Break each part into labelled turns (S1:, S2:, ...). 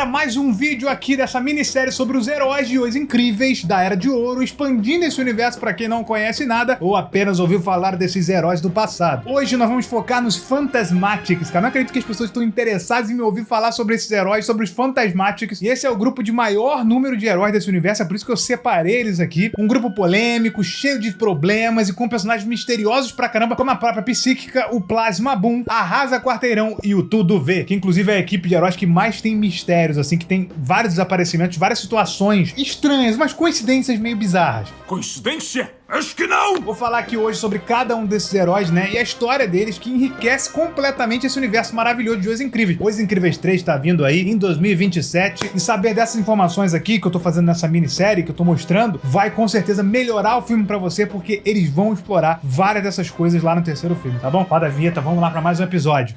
S1: mais um vídeo aqui dessa minissérie sobre os heróis de Os Incríveis da Era de Ouro, expandindo esse universo para quem não conhece nada ou apenas ouviu falar desses heróis do passado. Hoje nós vamos focar nos Fantasmatics, cara. Não acredito que as pessoas estão interessadas em me ouvir falar sobre esses heróis, sobre os Fantasmatics, e esse é o grupo de maior número de heróis desse universo, é por isso que eu separei eles aqui. Um grupo polêmico, cheio de problemas e com personagens misteriosos pra caramba, como a própria Psíquica, o Plasma Boom, a Arrasa Quarteirão e o Tudo V, que inclusive é a equipe de heróis que mais tem mistérios, assim, que tem vários desaparecimentos, várias situações estranhas, mas coincidências meio bizarras.
S2: Coincidência? Acho que não!
S1: Vou falar aqui hoje sobre cada um desses heróis, né, e a história deles que enriquece completamente esse universo maravilhoso de Os Incríveis. Os Incríveis 3 tá vindo aí em 2027, e saber dessas informações aqui que eu tô fazendo nessa minissérie, que eu tô mostrando, vai com certeza melhorar o filme pra você, porque eles vão explorar várias dessas coisas lá no terceiro filme, tá bom? Roda a vinheta, vamos lá pra mais um episódio.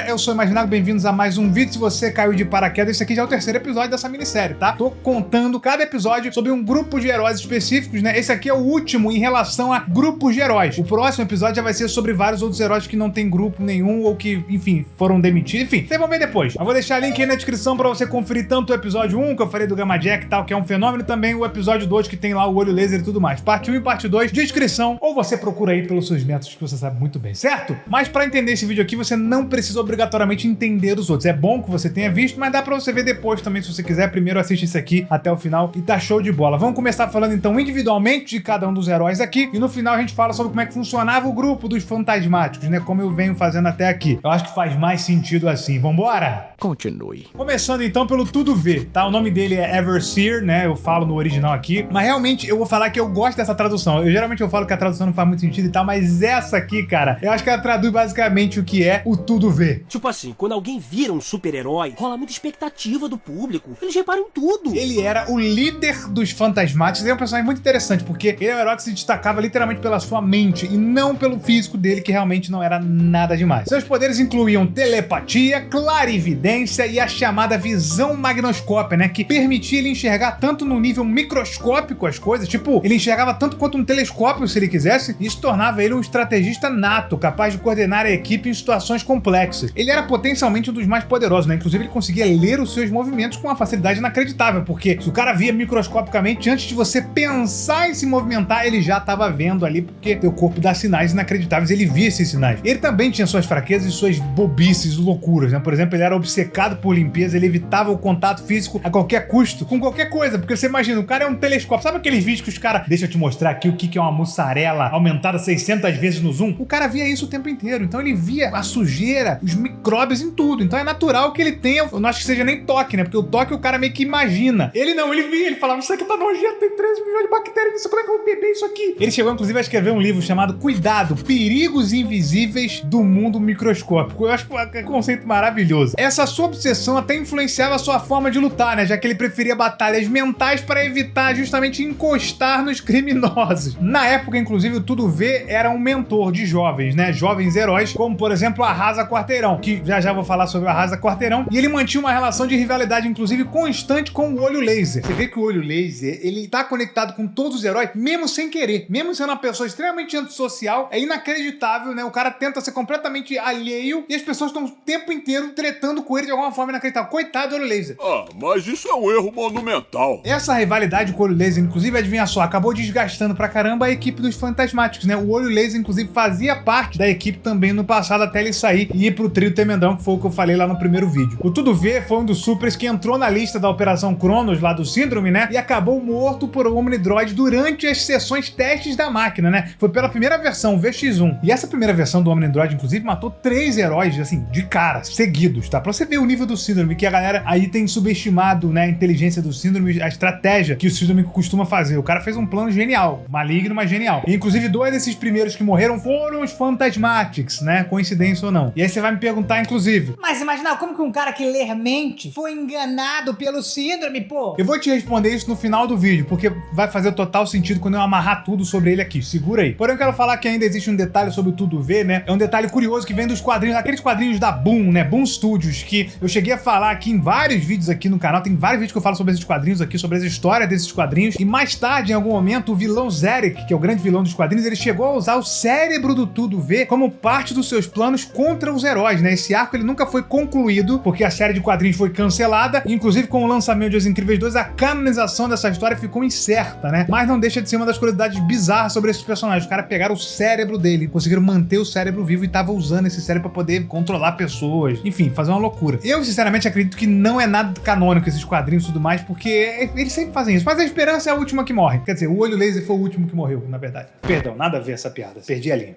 S1: Eu sou o Imaginado, bem-vindos a mais um vídeo. Se você caiu de paraquedas, esse aqui já é o terceiro episódio dessa minissérie, tá? Tô contando cada episódio sobre um grupo de heróis específicos, né? Esse aqui é o último em relação a grupos de heróis. O próximo episódio já vai ser sobre vários outros heróis que não tem grupo nenhum ou que, enfim, foram demitidos. Enfim, vocês vão ver depois. Eu vou deixar link aí na descrição pra você conferir tanto o episódio 1, que eu falei do Gamma Jack e tal, que é um fenômeno, e também o episódio 2, que tem lá o olho laser e tudo mais. Parte 1 e parte 2, descrição, ou você procura aí pelos seus métodos que você sabe muito bem, certo? Mas pra entender esse vídeo aqui, você não precisa obrigatoriamente entender os outros. É bom que você tenha visto, mas dá pra você ver depois também, se você quiser. Primeiro assiste isso aqui até o final e tá show de bola. Vamos começar falando então individualmente de cada um dos heróis aqui, e no final a gente fala sobre como é que funcionava o grupo dos Fantasmáticos, né? Como eu venho fazendo até aqui. Eu acho que faz mais sentido assim. Vambora?
S3: Continue.
S1: Começando então pelo Tudo V, tá? O nome dele é Everseer, né? Eu falo no original aqui, mas realmente eu vou falar que eu gosto dessa tradução. Geralmente eu falo que a tradução não faz muito sentido e tal, mas essa aqui, cara, eu acho que ela traduz basicamente o que é o Tudo V.
S4: Tipo assim, quando alguém vira um super-herói, rola muita expectativa do público. Eles reparam em tudo.
S1: Ele era o líder dos Fantasmáticos. Ele é um personagem muito interessante, porque ele é um herói que se destacava literalmente pela sua mente e não pelo físico dele, que realmente não era nada demais. Seus poderes incluíam telepatia, clarividência e a chamada visão magnoscópia, né? Que permitia ele enxergar tanto no nível microscópico as coisas, tipo, ele enxergava tanto quanto um telescópio se ele quisesse. Isso tornava ele um estrategista nato, capaz de coordenar a equipe em situações complexas. Ele era potencialmente um dos mais poderosos, né? Inclusive ele conseguia ler os seus movimentos com uma facilidade inacreditável, porque se o cara via microscopicamente, antes de você pensar em se movimentar, ele já estava vendo ali, porque teu corpo dá sinais inacreditáveis, ele via esses sinais. Ele também tinha suas fraquezas e suas bobices, loucuras, né? Por exemplo, ele era obcecado por limpeza, ele evitava o contato físico a qualquer custo, com qualquer coisa, porque você imagina, o cara é um telescópio, sabe aqueles vídeos que os caras, deixa eu te mostrar aqui o que é uma mussarela aumentada 600 vezes no zoom? O cara via isso o tempo inteiro, então ele via a sujeira, os micróbios em tudo, então é natural que ele tenha, eu não acho que seja nem toque, né? Porque o toque o cara meio que imagina. Ele não, ele via, ele falava, isso aqui tá nojento, tem 13 milhões de bactérias nisso, como é que eu vou beber isso aqui? Ele chegou inclusive a escrever um livro chamado Cuidado, Perigos Invisíveis do Mundo Microscópico. Eu acho que é um conceito maravilhoso. Essa sua obsessão até influenciava a sua forma de lutar, né? Já que ele preferia batalhas mentais para evitar justamente encostar nos criminosos. Na época, inclusive, o Tudo V era um mentor de jovens, né? Jovens heróis, como por exemplo a Arrasa Quarteirão, que já vou falar sobre o Arrasa Quarteirão, e ele mantinha uma relação de rivalidade, inclusive constante, com o Olho Laser. Você vê que o Olho Laser, ele tá conectado com todos os heróis, mesmo sem querer, mesmo sendo uma pessoa extremamente antissocial, é inacreditável, né? O cara tenta ser completamente alheio e as pessoas estão o tempo inteiro tretando com ele de alguma forma inacreditável. Coitado do Olho Laser.
S2: Ah, mas isso é um erro monumental.
S1: Essa rivalidade com o Olho Laser, inclusive, adivinha só, acabou desgastando pra caramba a equipe dos Fantasmáticos, né? O Olho Laser, inclusive, fazia parte da equipe também no passado, até ele sair e ir pro trio Tremendão, que foi o que eu falei lá no primeiro vídeo. O Tudo V foi um dos supers que entrou na lista da Operação Cronos, lá do Síndrome, né? E acabou morto por Omnidroid durante as sessões testes da máquina, né? Foi pela primeira versão, o VX1. E essa primeira versão do Omnidroid, inclusive, matou 3 heróis, assim, de cara, seguidos, tá? Pra você ver o nível do Síndrome, que a galera aí tem subestimado, né, a inteligência do Síndrome, a estratégia que o Síndrome costuma fazer. O cara fez um plano genial, maligno, mas genial. E, inclusive, 2 desses primeiros que morreram foram os Fantasmatics, né? Coincidência ou não. E aí você vai me perguntar, perguntar, inclusive.
S3: Mas imagina, como que um cara que lê mente foi enganado pelo síndrome, pô?
S1: Eu vou te responder isso no final do vídeo, porque vai fazer total sentido quando eu amarrar tudo sobre ele aqui. Segura aí. Porém, eu quero falar que ainda existe um detalhe sobre o Tudo V, né? É um detalhe curioso que vem dos quadrinhos, aqueles quadrinhos da Boom, né? Boom Studios, que eu cheguei a falar aqui em vários vídeos aqui no canal. Tem vários vídeos que eu falo sobre esses quadrinhos aqui, sobre as histórias desses quadrinhos. E mais tarde, em algum momento, o vilão Zerek, que é o grande vilão dos quadrinhos, ele chegou a usar o cérebro do Tudo V como parte dos seus planos contra os heróis, né? Esse arco ele nunca foi concluído, porque a série de quadrinhos foi cancelada. Inclusive, com o lançamento de Os Incríveis 2, a canonização dessa história ficou incerta, né? Mas não deixa de ser uma das curiosidades bizarras sobre esses personagens. Os caras pegaram o cérebro dele, conseguiram manter o cérebro vivo e estavam usando esse cérebro pra poder controlar pessoas. Enfim, fazer uma loucura. Eu, sinceramente, acredito que não é nada canônico esses quadrinhos e tudo mais, porque eles sempre fazem isso. Mas a esperança é a última que morre. Quer dizer, o olho laser foi o último que morreu, na verdade. Perdão, nada a ver essa piada. Perdi a linha.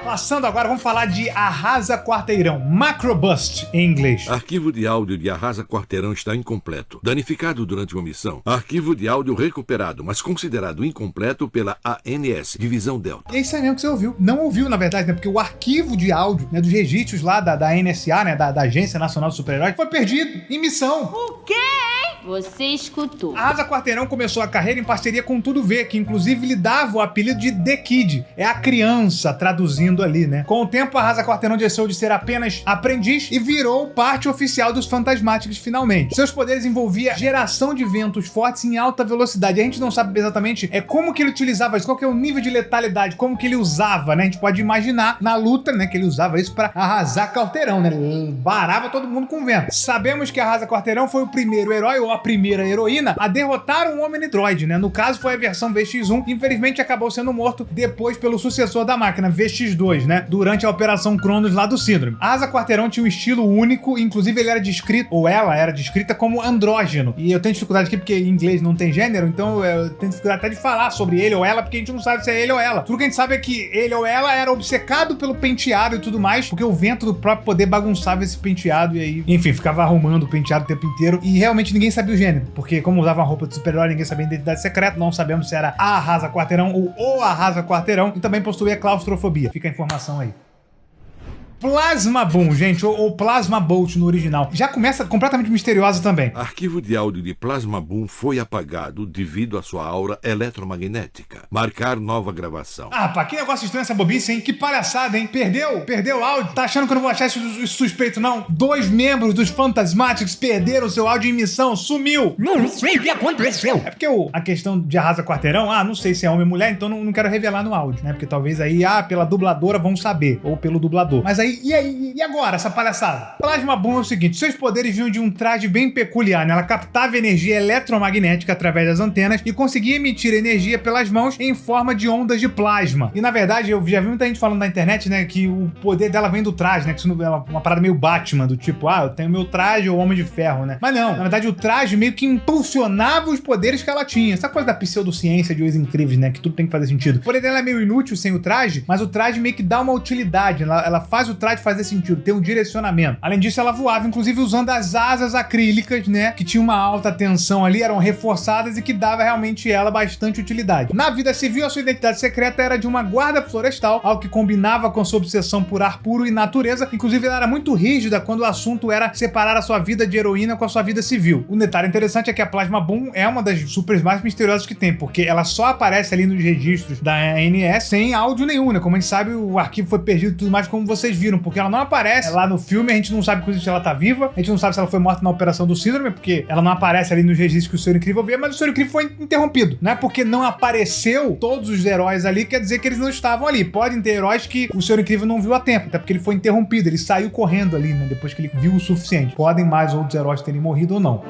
S1: Passando agora, vamos falar de Arrasa Quarteirão, Macrobust em inglês.
S5: Arquivo de áudio de Arrasa Quarteirão está incompleto. Danificado durante uma missão. Arquivo de áudio recuperado, mas considerado incompleto pela ANS, Divisão Delta.
S1: É isso aí mesmo que você ouviu. Não ouviu, na verdade, né? Porque o arquivo de áudio, né, dos registros lá da NSA, né, da Agência Nacional do Super-Herói, foi perdido em missão.
S6: O quê? Você escutou.
S1: Arrasa Quarteirão começou a carreira em parceria com Tudo V, que inclusive lhe dava o apelido de The Kid. É a criança, traduzindo ali, né? Com o tempo, Arrasa Quarteirão deixou de ser apenas aprendiz e virou parte oficial dos Fantasmáticos finalmente. Seus poderes envolviam geração de ventos fortes em alta velocidade. A gente não sabe exatamente como que ele utilizava isso, qual que é o nível de letalidade, como que ele usava, né? A gente pode imaginar na luta, né, que ele usava isso pra arrasar Quarteirão, né? Ele varava todo mundo com vento. Sabemos que Arrasa Quarteirão foi o primeiro herói ou a primeira heroína a derrotar um Omnidroid, né? No caso, foi a versão VX1, que infelizmente acabou sendo morto depois pelo sucessor da máquina, VX2, né? Durante a Operação Cronos lá do Síndrome. Arrasa Quarteirão tinha um estilo único, inclusive ele era descrito, ou ela era descrita como andrógeno. E eu tenho dificuldade aqui porque em inglês não tem gênero, então eu tenho dificuldade até de falar sobre ele ou ela, porque a gente não sabe se é ele ou ela. Tudo que a gente sabe é que ele ou ela era obcecado pelo penteado e tudo mais, porque o vento do próprio poder bagunçava esse penteado e aí, enfim, ficava arrumando o penteado o tempo inteiro. E realmente ninguém sabia o gênero, porque como usava uma roupa de super-herói, ninguém sabia a identidade secreta, não sabemos se era a Arrasa Quarteirão ou o Arrasa Quarteirão, e também possuía claustrofobia. Fica a informação aí. Plasma Boom, gente, ou Plasma Bolt no original. Já começa completamente misteriosa também.
S5: Arquivo de áudio de Plasma Boom foi apagado devido à sua aura eletromagnética. Marcar nova gravação.
S1: Ah, pá, que negócio estranho essa bobice, hein? Que palhaçada, hein? Perdeu o áudio? Tá achando que eu não vou achar isso suspeito, não? 2 membros dos Fantasmáticos perderam seu áudio em missão. Sumiu!
S3: Não sei o que aconteceu.
S1: É porque a questão de Arrasa Quarteirão, não sei se é homem ou mulher, então não quero revelar no áudio, né? Porque talvez aí, pela dubladora vão saber, ou pelo dublador. Mas aí, e agora, essa palhaçada? Plasma Boom é o seguinte, seus poderes vinham de um traje bem peculiar, né? Ela captava energia eletromagnética através das antenas e conseguia emitir energia pelas mãos em forma de ondas de plasma. E na verdade, eu já vi muita gente falando na internet, né, que o poder dela vem do traje, né? Que isso é uma parada meio Batman, do tipo, eu tenho meu traje ou Homem de Ferro, né? Mas não, na verdade o traje meio que impulsionava os poderes que ela tinha. Essa coisa da pseudociência de Os Incríveis, né? Que tudo tem que fazer sentido. O poder dela é meio inútil sem o traje, mas o traje meio que dá uma utilidade. Ela faz o traje fazer sentido, tem um direcionamento. Além disso, ela voava, inclusive usando as asas acrílicas, né? Que tinha uma alta tensão ali, eram reforçadas e que dava realmente ela bastante utilidade. Na vida civil, a sua identidade secreta era de uma guarda florestal, algo que combinava com a sua obsessão por ar puro e natureza. Inclusive, ela era muito rígida quando o assunto era separar a sua vida de heroína com a sua vida civil. O detalhe interessante é que a Plasma Boom é uma das supers mais misteriosas que tem, porque ela só aparece ali nos registros da ANS sem áudio nenhum, né? Como a gente sabe, o arquivo foi perdido e tudo mais, como vocês viram, porque ela não aparece lá no filme, a gente não sabe se ela tá viva, a gente não sabe se ela foi morta na Operação do Síndrome, porque ela não aparece ali nos registros que o Senhor Incrível vê, mas o Senhor Incrível foi interrompido. Não é porque não apareceu todos os heróis ali, quer dizer que eles não estavam ali. Podem ter heróis que o Senhor Incrível não viu a tempo, até porque ele foi interrompido, ele saiu correndo ali, né, depois que ele viu o suficiente. Podem mais outros heróis terem morrido ou não.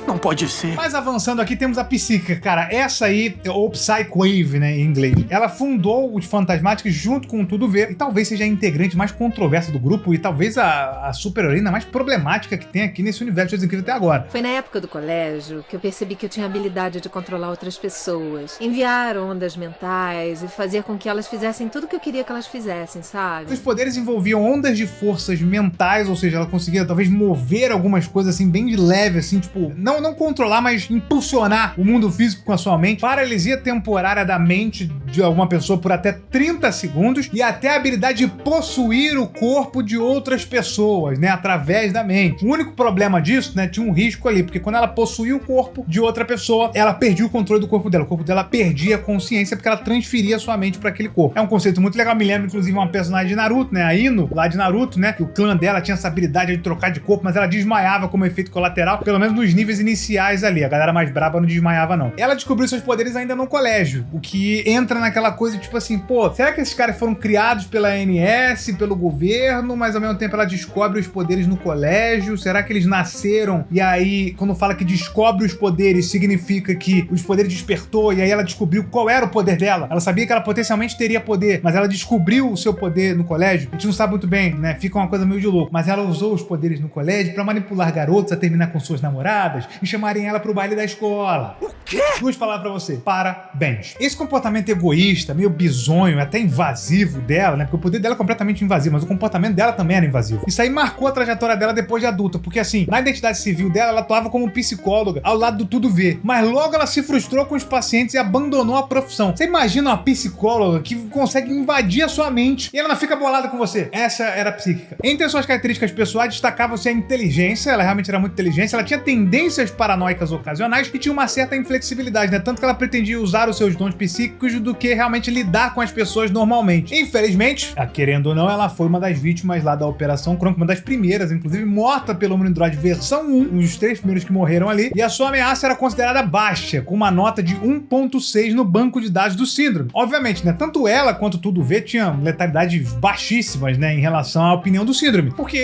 S7: Não pode ser.
S1: Mas avançando aqui, temos a Psíquica, cara. Essa aí, ou Psychwave, né, em inglês. Ela fundou os Fantasmáticos junto com o Tudo V, e talvez seja a integrante mais controversa do grupo, e talvez a super-heroína mais problemática que tem aqui nesse universo de Incrível até agora.
S8: Foi na época do colégio que eu percebi que eu tinha a habilidade de controlar outras pessoas. Enviar ondas mentais e fazer com que elas fizessem tudo o que eu queria que elas fizessem, sabe?
S1: Os poderes envolviam ondas de forças mentais, ou seja, ela conseguia talvez mover algumas coisas assim, bem de leve, assim, tipo, não controlar, mas impulsionar o mundo físico com a sua mente. Paralisia temporária da mente de alguma pessoa por até 30 segundos e até a habilidade de possuir possuir o corpo de outras pessoas, né, através da mente. O único problema disso, né, tinha um risco ali, porque quando ela possuía o corpo de outra pessoa, ela perdia o controle do corpo dela. O corpo dela perdia a consciência porque ela transferia sua mente para aquele corpo. É um conceito muito legal, me lembra inclusive uma personagem de Naruto, né, a Ino, lá de Naruto, né, que o clã dela tinha essa habilidade de trocar de corpo, mas ela desmaiava como efeito colateral, pelo menos nos níveis iniciais ali. A galera mais braba não desmaiava, não. Ela descobriu seus poderes ainda no colégio, o que entra naquela coisa tipo assim, pô, será que esses caras foram criados pela ANS, pelo governo, mas ao mesmo tempo ela descobre os poderes no colégio? Será que eles nasceram e aí, quando fala que descobre os poderes, significa que os poderes despertou e aí ela descobriu qual era o poder dela? Ela sabia que ela potencialmente teria poder, mas ela descobriu o seu poder no colégio? A gente não sabe muito bem, né? Fica uma coisa meio de louco. Mas ela usou os poderes no colégio pra manipular garotos a terminar com suas namoradas e chamarem ela pro baile da escola. O quê? Duas palavras pra você. Parabéns. Esse comportamento egoísta, meio bizonho, até invasivo dela, né? Porque o poder dela é completamente invasivo, mas o comportamento dela também era invasivo. Isso aí marcou a trajetória dela depois de adulta, porque assim, na identidade civil dela, ela atuava como psicóloga ao lado do Tudo Vê. Mas logo ela se frustrou com os pacientes e abandonou a profissão. Você imagina uma psicóloga que consegue invadir a sua mente e ela não fica bolada com você? Essa era a psíquica. Entre as suas características pessoais, destacava-se a inteligência, ela realmente era muito inteligente, ela tinha tendências paranoicas ocasionais e tinha uma certa inflexibilidade, né? Tanto que ela pretendia usar os seus dons psíquicos do que realmente lidar com as pessoas normalmente. Infelizmente, querendo ou não, ela foi uma das vítimas lá da Operação Kronk, uma das primeiras, inclusive, morta pelo Omnidroid versão 1, um dos 3 primeiros que morreram ali, e a sua ameaça era considerada baixa, com uma nota de 1.6 no banco de dados do síndrome. Obviamente, né? Tanto ela quanto Tudo Vê tinham letalidades baixíssimas, né? Em relação à opinião do síndrome. Porque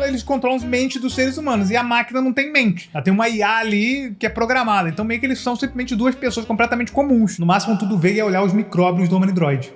S1: eles controlam as mentes dos seres humanos, e a máquina não tem mente. Ela tem uma IA ali que é programada, então meio que eles são simplesmente duas pessoas completamente comuns. No máximo, Tudo Vê ia olhar os micróbios do Omnidroid.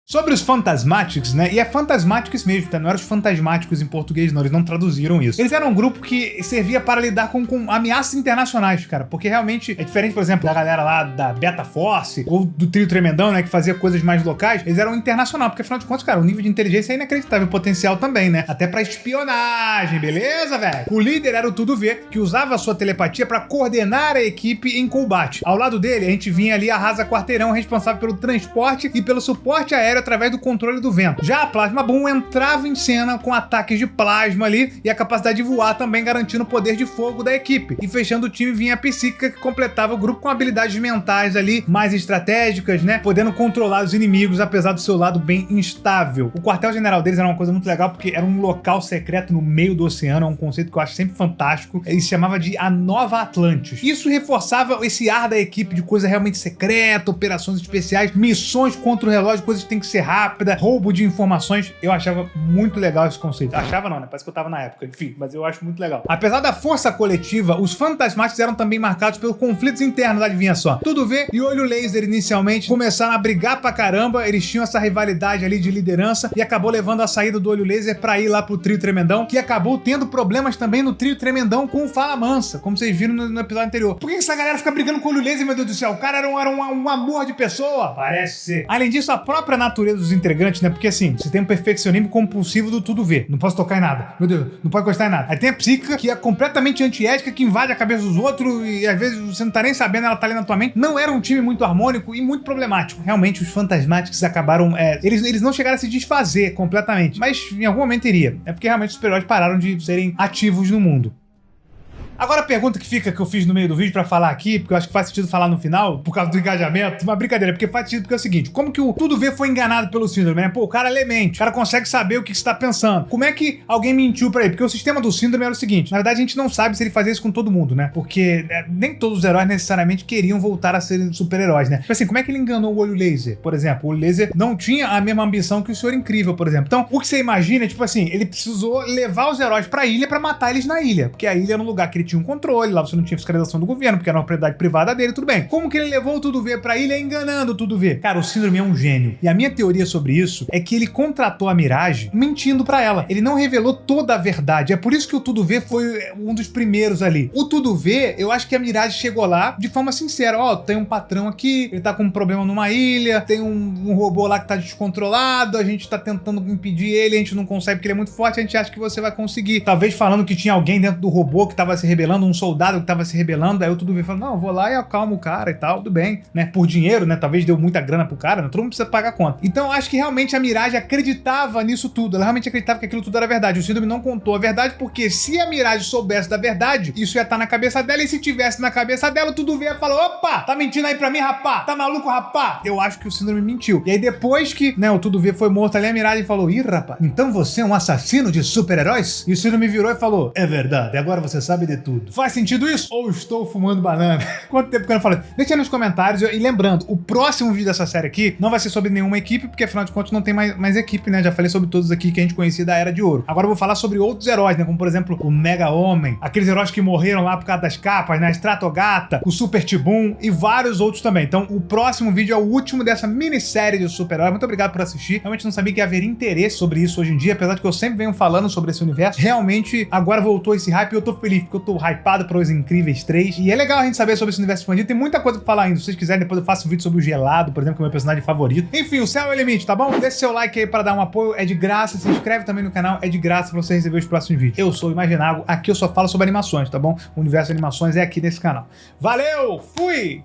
S1: Sobre os Phantasmatics, né? E é Phantasmatics mesmo, tá? Não eram os Fantasmáticos em português, não. Eles não traduziram isso. Eles eram um grupo que servia para lidar com ameaças internacionais, cara. Porque realmente é diferente, por exemplo, da galera lá da Beta Force ou do Trio Tremendão, né? Que fazia coisas mais locais. Eles eram internacional, porque afinal de contas, cara, o nível de inteligência é inacreditável. O potencial também, né? Até pra espionagem, beleza, velho? O líder era o Tudo Vê, que usava a sua telepatia para coordenar a equipe em combate. Ao lado dele, a gente vinha ali a Rasa Quarteirão, responsável pelo transporte e pelo suporte aéreo através do controle do vento. Já a Plasma Boom entrava em cena com ataques de plasma ali e a capacidade de voar também garantindo o poder de fogo da equipe. E fechando o time vinha a Psíquica, que completava o grupo com habilidades mentais ali mais estratégicas, né? Podendo controlar os inimigos, apesar do seu lado bem instável. O quartel-general deles era uma coisa muito legal porque era um local secreto no meio do oceano, é um conceito que eu acho sempre fantástico. Ele se chamava de a Nova Atlantis. Isso reforçava esse ar da equipe de coisa realmente secreta, operações especiais, missões contra o relógio, coisas que tem que ser rápida, roubo de informações. Eu achava muito legal esse conceito. Achava não, né? Parece que eu tava na época. Enfim, mas eu acho muito legal. Apesar da força coletiva, os Fantasmáticos eram também marcados pelos conflitos internos, adivinha só. Tudo Vê e Olho Laser inicialmente começaram a brigar pra caramba, eles tinham essa rivalidade ali de liderança e acabou levando a saída do Olho Laser pra ir lá pro Trio Tremendão, que acabou tendo problemas também no Trio Tremendão com o Fala Mansa, como vocês viram no episódio anterior. Por que essa galera fica brigando com o Olho Laser, meu Deus do céu? O cara era um amor de pessoa. Parece ser. Além disso, a própria natureza dos integrantes, né? Porque assim, você tem um perfeccionismo compulsivo do Tudo Vê. Não posso tocar em nada. Meu Deus, não pode encostar em nada. Aí tem a Psíquica, que é completamente antiética, que invade a cabeça dos outros e às vezes você não tá nem sabendo, ela tá ali na tua mente. Não era um time muito harmônico e muito problemático. Realmente, os Fantasmáticos acabaram... Eles não chegaram a se desfazer completamente, mas em algum momento iria. É porque realmente os super-heróis pararam de serem ativos no mundo. Agora a pergunta que fica, que eu fiz no meio do vídeo pra falar aqui, porque eu acho que faz sentido falar no final, por causa do engajamento, uma brincadeira, porque faz sentido porque é o seguinte, como que o Tudo Vê foi enganado pelo síndrome, né? Pô, o cara é mente, o cara consegue saber o que você tá pensando. Como é que alguém mentiu pra ele? Porque o sistema do síndrome era o seguinte, na verdade a gente não sabe se ele fazia isso com todo mundo, né? Porque nem todos os heróis necessariamente queriam voltar a serem super-heróis, né? Tipo assim, como é que ele enganou o Olho Laser, por exemplo? O Olho Laser não tinha a mesma ambição que o Senhor Incrível, por exemplo. Então, o que você imagina é, tipo assim, ele precisou levar os heróis pra ilha pra matar eles na ilha, porque a ilha era um lugar que ele tinha um controle, lá você não tinha fiscalização do governo, porque era uma propriedade privada dele, tudo bem. Como que ele levou o Tudo Vê pra ilha enganando o Tudo Vê? Cara, o síndrome é um gênio. E a minha teoria sobre isso é que ele contratou a Mirage mentindo pra ela. Ele não revelou toda a verdade. É por isso que o Tudo Vê foi um dos primeiros ali. O Tudo Vê, eu acho que a Mirage chegou lá de forma sincera. Ó, tem um patrão aqui, ele tá com um problema numa ilha, tem um robô lá que tá descontrolado, a gente tá tentando impedir ele, a gente não consegue porque ele é muito forte, a gente acha que você vai conseguir. Talvez falando que tinha alguém dentro do robô que tava se rebelando, um soldado que tava se rebelando, aí o Tudo V falou, não, eu vou lá e acalmo o cara e tal, tudo bem, né? Por dinheiro, né? Talvez deu muita grana pro cara, né? Todo mundo precisa pagar a conta. Então eu acho que realmente a Mirage acreditava nisso tudo, ela realmente acreditava que aquilo tudo era verdade. O Síndrome não contou a verdade, porque se a Mirage soubesse da verdade, isso ia estar na cabeça dela, e se tivesse na cabeça dela, o Tudo V ia falar, opa, tá mentindo aí pra mim, rapá? Tá maluco, rapá? Eu acho que o Síndrome mentiu. E aí depois que, né, o Tudo V foi morto ali, a Mirage falou, ih, rapá, então você é um assassino de super-heróis? E o Síndrome virou e falou, é verdade, agora você sabe de tudo. Faz sentido isso? Ou estou fumando banana? Quanto tempo que eu não falei? Deixa aí nos comentários. E lembrando, o próximo vídeo dessa série aqui não vai ser sobre nenhuma equipe, porque afinal de contas não tem mais equipe, né? Já falei sobre todos aqui que a gente conhecia da Era de Ouro. Agora eu vou falar sobre outros heróis, né? Como por exemplo o Mega Homem, aqueles heróis que morreram lá por causa das capas, né? A Stratogata, o Super Tibum e vários outros também. Então o próximo vídeo é o último dessa minissérie de super-heróis. Muito obrigado por assistir. Realmente não sabia que haveria interesse sobre isso hoje em dia, apesar de que eu sempre venho falando sobre esse universo. Realmente agora voltou esse hype e eu tô feliz, porque eu tô hypado para Os Incríveis 3. E é legal a gente saber sobre esse universo expandido. Tem muita coisa pra falar ainda. Se vocês quiserem, depois eu faço um vídeo sobre o Gelado, por exemplo, que é o meu personagem favorito. Enfim, o céu é o limite, tá bom? Deixa seu like aí para dar um apoio, é de graça. Se inscreve também no canal, é de graça pra você receber os próximos vídeos. Eu sou o Imaginago, aqui eu só falo sobre animações, tá bom? O universo de animações é aqui nesse canal. Valeu, fui!